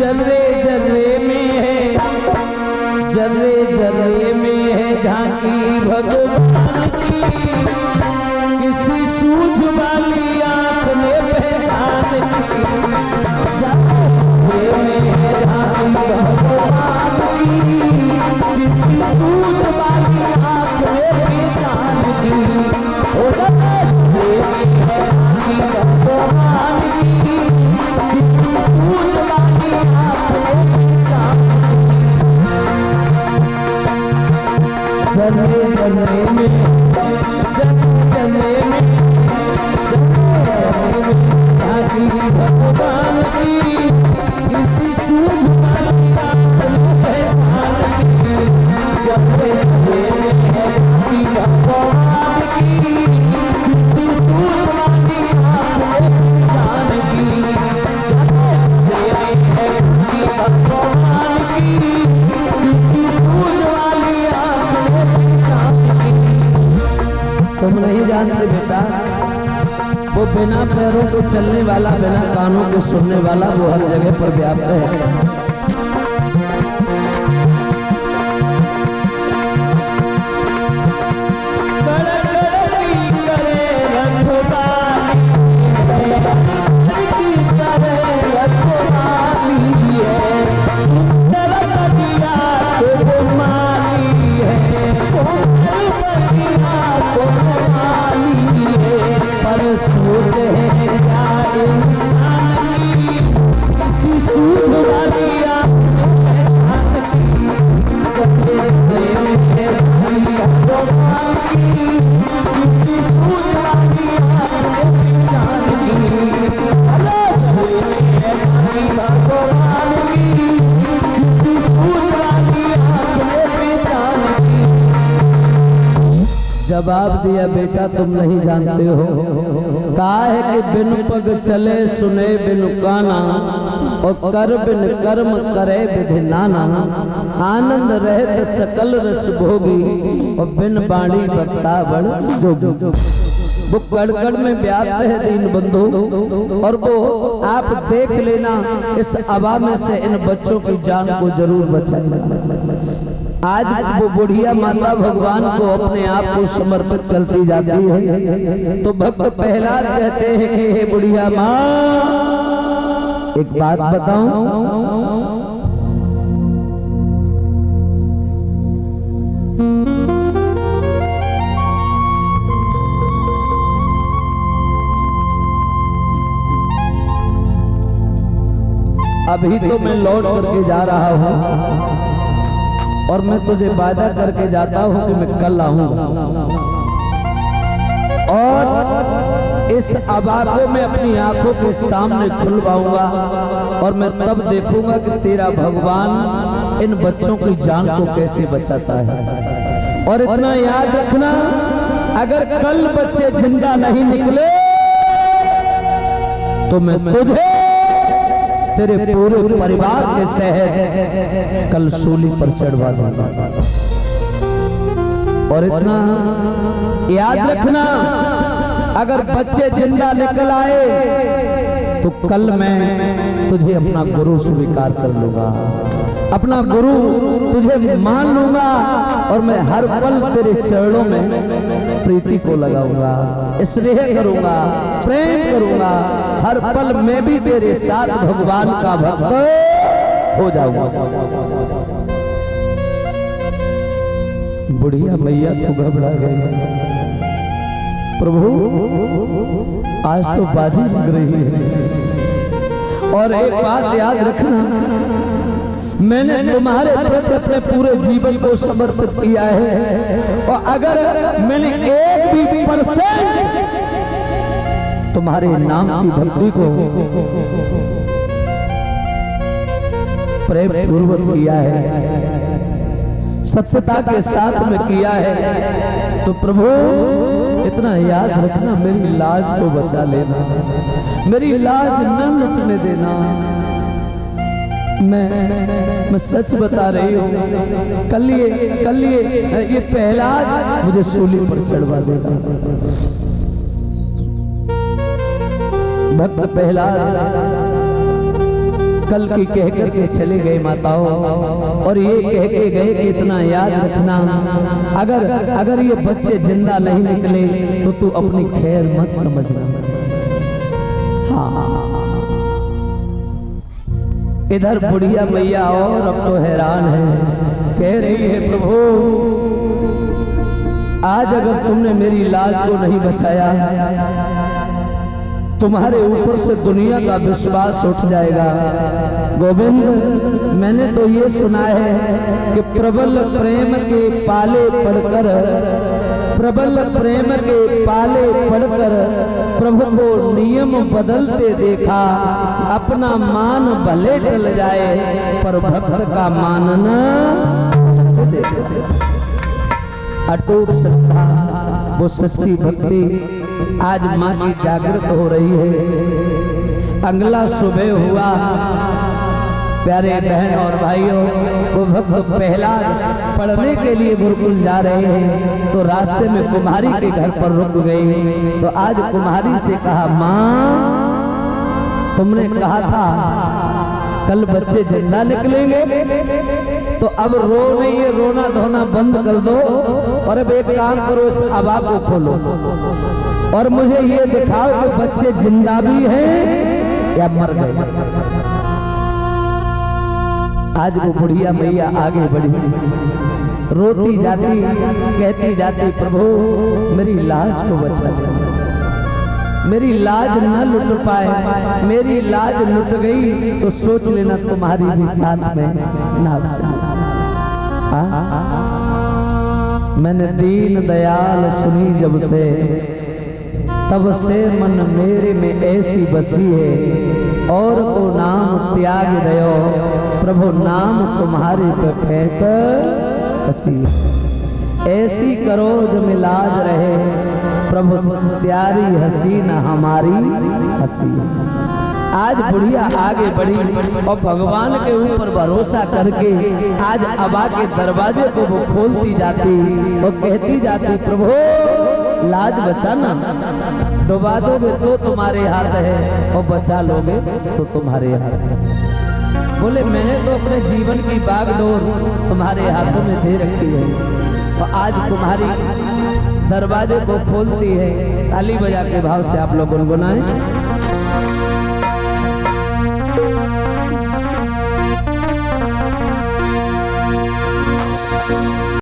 जर्रे जर्रे में है, जर्रे जर्रे में है झांकी भगवान की। किसी सूझ वाली आंख ने पहचान की, जर्रे में है झांकी भगवान की। किसी सूझ वाली आंख ने पहचान की, ओ जर्रे में है झांकी भगवान की। किसी सूझ वाली आंख ने पहचान की। जर्रे जर्रे में, जर्रे में, जर्रे में झांकी भगवान की। किसी सूझ वाली आंख ने पहचान की, जर्रे जर्रे में झांकी भगवान की। किसी सूझ वाली आंख ने पहचान की, जर्रे जर्रे में झांकी भगवान की। किसी सूझ वाली आंख ने पहचान की। तुम नहीं जानते बेटा, वो बिना पैरों के चलने वाला, बिना कानों के सुनने वाला, वो हर जगह पर व्याप्त है। सोते हैं क्या इंसान की, किसी सूझ वाली आंख ने पहचान की। जर्रे जर्रे में झांकी भगवान की। किसी सूझ वाली आंख ने पहचान की, जर्रे में झांकी भगवान की। किसी सूझ वाली आंख ने पहचान की। जवाब दिया बेटा तुम नहीं जानते हो। कहा है कि बिन पग चले सुने बिन काना, और कर बिन कर्म करे विधि नाना। आनंद रहत सकल रस भोगी, और बिन बाणी बक्ता बड़ जोगी। वो कड़कड़ में व्याप्त है दीन बंधु, और वो आप देख लेना इस हवा में से इन बच्चों की जान को जरूर बचाएगा। आज वो बुढ़िया माता भगवान को अपने आप को समर्पित करती जाती है, तो भक्त प्रहलाद कहते हैं कि हे बुढ़िया माँ, एक बात बताऊं, अभी तो मैं लौट करके जा रहा हूं, और मैं तुझे वादा करके जाता हूं कि मैं कल आऊंगा, और इस अबा को मैं अपनी आंखों के सामने खुलवाऊंगा, और मैं तब देखूंगा कि तेरा भगवान इन बच्चों की जान को कैसे बचाता है। और इतना याद रखना, अगर कल बच्चे जिंदा नहीं निकले तो मैं तुझे, तेरे पूरे परिवार के शहर कल सूली पर चढ़वा दूंगा। और इतना याद रखना, अगर बच्चे जिंदा निकल आए तो कल मैं तुझे अपना गुरु स्वीकार कर लूंगा, अपना गुरु तुझे मान लूंगा, और मैं हर पल तेरे चरणों में प्रीति को लगाऊंगा, स्नेह करूंगा, प्रेम करूंगा। हर पल मैं भी तेरे साथ भगवान का भक्त हो जाऊंगा। बुढ़िया मैया तो घबरा गई, प्रभु आज तो बाजी लग रही है। और एक बात याद रखना, मैंने तुम्हारे प्रति अपने पूरे जीवन को समर्पित किया है, और अगर मैंने 1% तुम्हारे नाम की भक्ति को प्रेम पूर्वक किया है, सत्यता के साथ में किया है, तो प्रभु इतना याद रखना, मेरी लाज को बचा लेना, मेरी लाज न लुटने देना। मैं सच बता रही हूँ, कल ये प्रहलाद मुझे सूली पर चढ़वा देगा। भक्त प्रहलाद कल की कह कर के चले गए माताओं, और ये कह के गए कि इतना याद रखना, अगर ये बच्चे जिंदा नहीं निकले तो तू अपनी खैर मत समझना। हाँ, इधर बुढ़िया मैया और अब तो हैरान है, कह रही है प्रभु आज अगर तुमने मेरी लाज को नहीं बचाया, तुम्हारे ऊपर से दुनिया का विश्वास उठ जाएगा। गोविंद, मैंने तो ये सुना है कि प्रबल प्रेम के पाले पड़कर, प्रबल प्रेम के पाले पड़कर प्रभु को नियम बदलते देखा। अपना मान भले टल जाए पर भक्त का मानना देखा। अटूट श्रद्धा, वो सच्ची भक्ति आज माँ की जागृत हो रही है। अगला सुबह हुआ, प्यारे बहन और भाइयों, वो भक्त प्रहलाद पढ़ने के लिए गुरुकुल जा रहे हैं तो रास्ते में कुम्हारी के घर पर रुक गई। तो आज कुम्हारी से कहा, माँ तुमने कहा था कल बच्चे जिंदा निकलेंगे, तो अब रो नहीं है, रोना धोना बंद कर दो और अब एक काम करो, इस अबा को खोलो और मुझे ये दिखाओ कि बच्चे जिंदा भी हैं या मर गए। आज वो बुढ़िया मैया आगे बढ़ी, रोती जाती, कहती जाती, प्रभु मेरी लाज को बचा दो, मेरी लाज न लुट पाए, मेरी लाज लुट गई तो सोच लेना तुम्हारी भी साथ में नाव चली। मैंने दीन दयाल सुनी जब से, तब से मन मेरे में ऐसी बसी है, और को नाम त्याग दयो, प्रभु नाम तुम्हारे पे फेंट कसी। ऐसी करो जो मिलाज रहे, प्रभु प्यारी हसीन हमारी हसी। आज बुढ़िया आगे बढ़ी और भगवान के ऊपर भरोसा करके आज अबा के दरवाजे को वो खोलती जाती और कहती जाती, प्रभु लाज बचाना, डुबा दोगे तो तुम्हारे हाथ है और बचा लोगे तो तुम्हारे हाथ है। बोले मैंने तो अपने जीवन की बागडोर तुम्हारे हाथों में दे रखी है, और आज तुम्हारी दरवाजे को खोलती है। ताली बजा के भाव से आप लोग गुनगुनाएं।